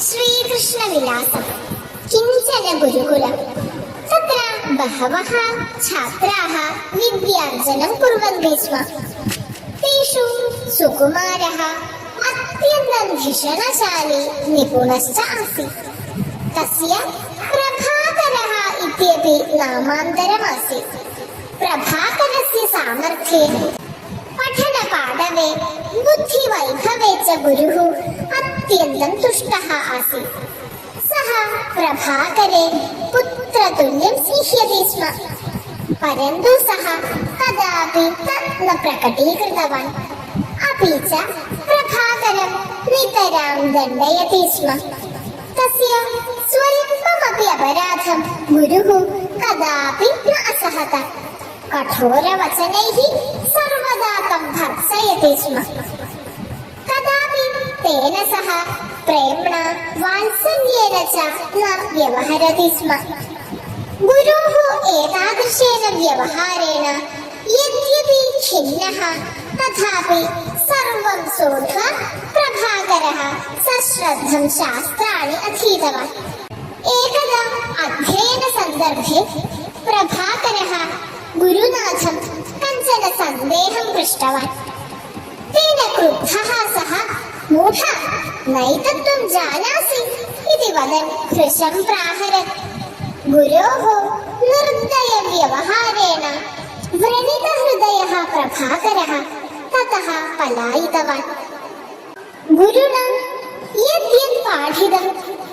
ശ്രീകൃഷ്ണവിലാസം കിഞ്ചന ഗുരുകുലം തത്ര ബഹവഃ ഛാത്രാः വിദ്യാർജനം കുർവന്തി സ്മ. തേഷു സുകുമാരः അത്യന്തം ധിഷണശാലി നിപുണശ്ച ആസീത്. തസ്യ പ്രഭാകരः ഇത്യപി നാമാന്തരമാസീത്. പ്രഭാകരस्य സാമർത്ഥ്യേ പഠനപാടവേ ബുദ്ധിവൈഭവേ ച ഗുരുः അത്യന്തം തുഷ്ടः ആസീത്. സഹ പ്രഭാകരെ പുത്രതുല്യം സ്നിഹ്യതി സ്മ. പരന്തു സഹ കദാപി തത് ന പ്രകടീകൃതവാൻ. അപി ച പ്രഭാകരം നിതരാം ദണ്ഡയതി സ്മ. തസ്യ സ്വൽപമപി അപരാധം ഗുരുः കദാപി ന അസഹത. കഠോരവചനൈഃ സർവദാ തം ഭർസയതി സ്മ. കദാപി തേന സഹ പ്രേംണ വാത്സല്യേന ച ന വ്യവഹരതി സ്മ. ഗുരോः ഏതാദൃശേന വ്യവഹാരേണ യദ്യപി ഖിന്നഃ തഥാപി സർവം സോഢ്വാ പ്രഭാകരः സശ്രദ്ധം ശാസ്ത്രാണി അധീതവാൻ. ഏകദാ അധ്യയന സന്ദർഭേ പ്രഭാകരः ഗുരുനാഥം കഞ്ചന സന്ദേഹം പൃഷ്ടവാൻ. തേന ക്രുദ്ധഃ സഃ മൂഢ നൈതത്വം ജാനാസി ഇതി വദൻ ഭൃശം പ്രാഹരത്. ഗുരോः നിർദ്ദയ വ്യവഹാരേണ വ്രണിതഹൃദയഃ പ്രഭാകരः തതഃ പലായിതവാൻ. ഗുരുണാ യദ്യത് പാഠിതം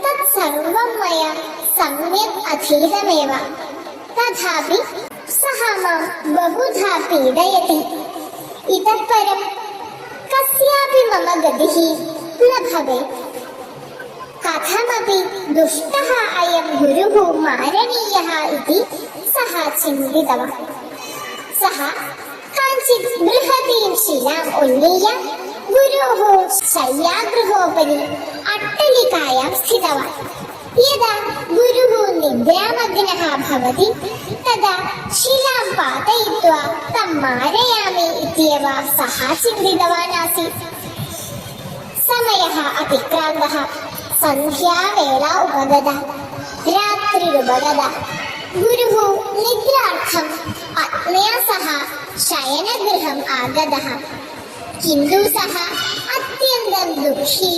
തത് സർവം മയാ സമ്യക് അധീതമേവ. തഥാപി സഹ മാം ബഹുധാ പീഡയതി. ഇതഃ പരം കസ്യാപി മമ ഗതിഃ ന ഭവേത്. കഥമപി ദുഷ്ടഃ അയം ഗുരുഃ മാരണീയഃ ഇതി സഹ ചിന്തിതവാൻ. സഹ കാഞ്ചിത് ബൃഹതീം ശിലാം ഉന്നീയ ഗുരോः ശയ്യാഗൃഹോപരി അട്ടലികായാം സ്ഥിതവാൻ. യദാ ഗുരുः നിദ്രാമഗ്നഃ ഭവതി തദാ ശിലാം പാതയിത്വാ തം മാരയാമി ഇത്യവ സഹ ചിന്തിതവാൻ ആസീത്. സമയഃ അതിക്രാന്തഃ. സന്ധ്യാവേള ഉപഗത. രാത്രിരുപഗത. ഗുരുः നിദ്രാർത്ഥം പത്ന്യാ സഹ ശയനഗൃഹം ആഗതഃ. കിന്തു സഹ അത്യന്തം ദുഃഖി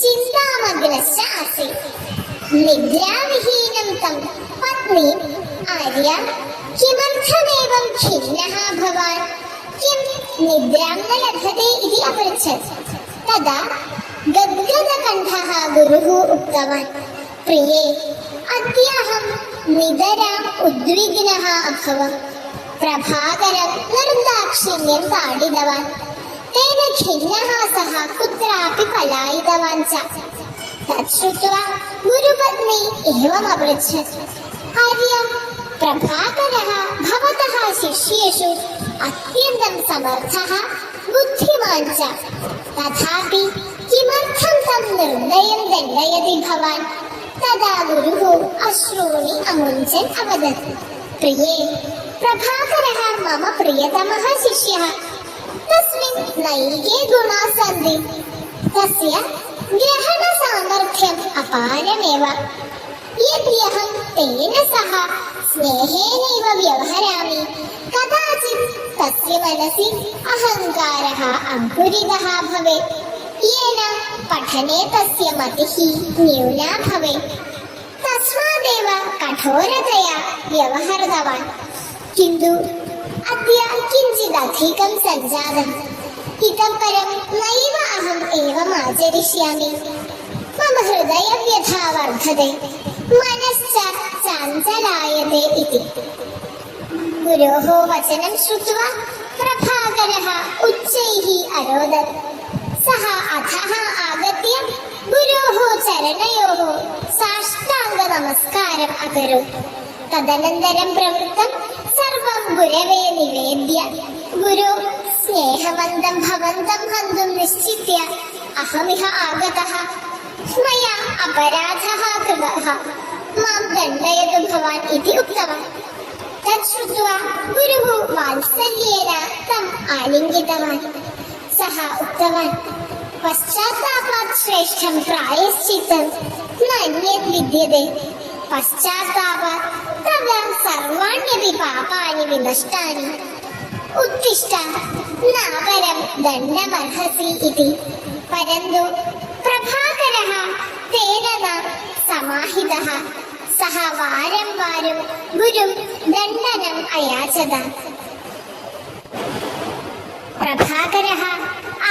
ചിന്താമഗ്നശ്ച ആസീത്. നിദ്രാവിഹീനം തം പത്നി ആര്യ കിമർത്ഥമേവം ഖിന്നഃ ഭവാൻ കിം നിദ്രാം ന ലഭത്തെ ഇതി അപൃച്ഛത്. തദാ ഗദ്ഗദകണ്ഠഃ ഗുരുഃ ഉക്തവാൻ. പ്രിയേ അദ്യാഹം നിതരാം ഉദ്വിഗ്നഃ അഭവം. പ്രഭാകരം നിർദാക്ഷിണ്യം താഡിതവാൻ. തേന ഖിന്നഃ സഹ കുത്രാപി പലായിതവാൻ ച. തച്ഛ്രുത്വാ ഗുരുപത്നി ഏവം അപൃച്ഛത്. ആര്യ പ്രഭാകരः ഭവതः ശിഷ്യേഷു അത്യന്തം സമർത്ഥഃ ബുദ്ധിമാൻ ച. തഥാപി കിമർത്ഥം തം നിർദ്ദയം ദണ്ഡയതി ഭവാൻ. തദാ ഗുരുഃ അശ്രൂണി അമുഞ്ചൻ അവദത്. പ്രിയേ പ്രഭാകരः മമ പ്രിയതമः ശിഷ്യः. തസ്മിൻ നൈകേ ഗുണാः സന്തി. തസ്യ ഗ്രഹണ സാമർത്ഥ്യം അപാരമേവ. യദ്യഹം തേന സഹ സ്നേഹേനൈവ വ്യവഹരാമി കദാചിത് തസ്യ മനസി അഹങ്കാരഃ അങ്കുരിതഃ ഭവേത്. യേന പഠനേ തസ്യ മതിഃ ന്യൂനാ ഭവേത്. തസ്മാദേവ കഠോരതയാ വ്യവഹൃതവാൻ. കിന്തു അദ്യ കിഞ്ചിദധികം സഞ്ജാതം. ഇതഃ പരം നൈവ അഹം ഏവം ആചരിഷ്യാമി. മമ ഹൃദയവ്യഥാ വർദ്ധതേ മനശ്ച ചഞ്ചലായതേ ഇതി. ഗുരോः വചനം ശ്രുത്വാ പ്രഭാകരः ഉച്ചൈഃ അരോദത്. സഹ അധഃ ആഗത്യ ഗുരോः ചരണയോः സാഷ്ടാംഗ നമസ്കാരം അകരോത്. തദനന്തരം പ്രവൃത്തം സർവം ഗുരവേ നിവേദ്യ ഗുരു സ്നേഹവന്തം ഭവന്തം ഹന്തും നിശ്ചിത്യ അഹമിഹ ആഗതഃ. മയാ അപരാധഃ കൃതഃ. മാം ദണ്ഡയതു ഭവാൻ ഇതി ഉക്തവാൻ. തച്ഛ്രുത്വാ ഗുരുഃ വാത്സല്യേന തം ആലിംഗിതവാൻ. സഹ ഉക്തവാൻ. പശ്ചാത്താപാത് ശ്രേഷ്ഠം പ്രായശ്ചിത്തം നന്യത് വിദ്യതേ പശ്ചാത്താപാത് തവ സർവാണ്യപി പാപാനി വിനഷ്ടാനി ഉത്തിഷ്ഠ നാപരം ദണ്ഡമർഹസി ഇതി പരന്തു പ്രഭാകരഃ തേന ന സമാഹിതഃ സഹ വാരം വാരം ഗുരും ദണ്ഡനം അയാചത. പ്രഭാകരഃ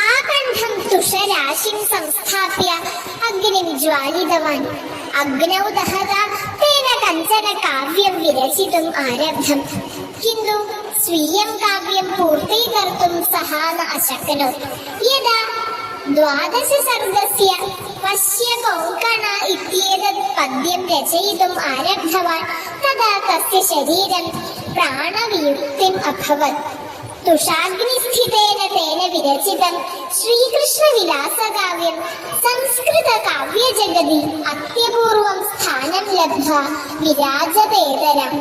ആകണ്ഠം തുഷരാശിം സംസ്ഥാപ്യ അഗ്നിം ജ്വാലിതവാൻ. അഗ്നൗ ദഹതാ തേന കഞ്ചന കാവ്യം വിരചിതും ആരബ്ധം. കിന്തു സ്വീയം കാവ്യം പൂർത്തീകർത്തും സഹ ന അശക്നോത്. യദാ 12 സർഗസ്യ പശ്യ കൊങ്കണ ഇത്യേതത് പദ്യം രചയിതും ആരബ്ധവാൻ തദാ തസ്യ ശരീരം പ്രാണവിയുക്തിം അഭവത്. തുഷാഗ്നിസ്ഥിതേന തേന വിരചിതം ശ്രീകൃഷ്ണവിലാസകാവ്യം സംസ്കൃതകാവ്യജഗതി അത്യപൂർവം സ്ഥാനം ലബ്ധ്വാ വിരാജതേതരം.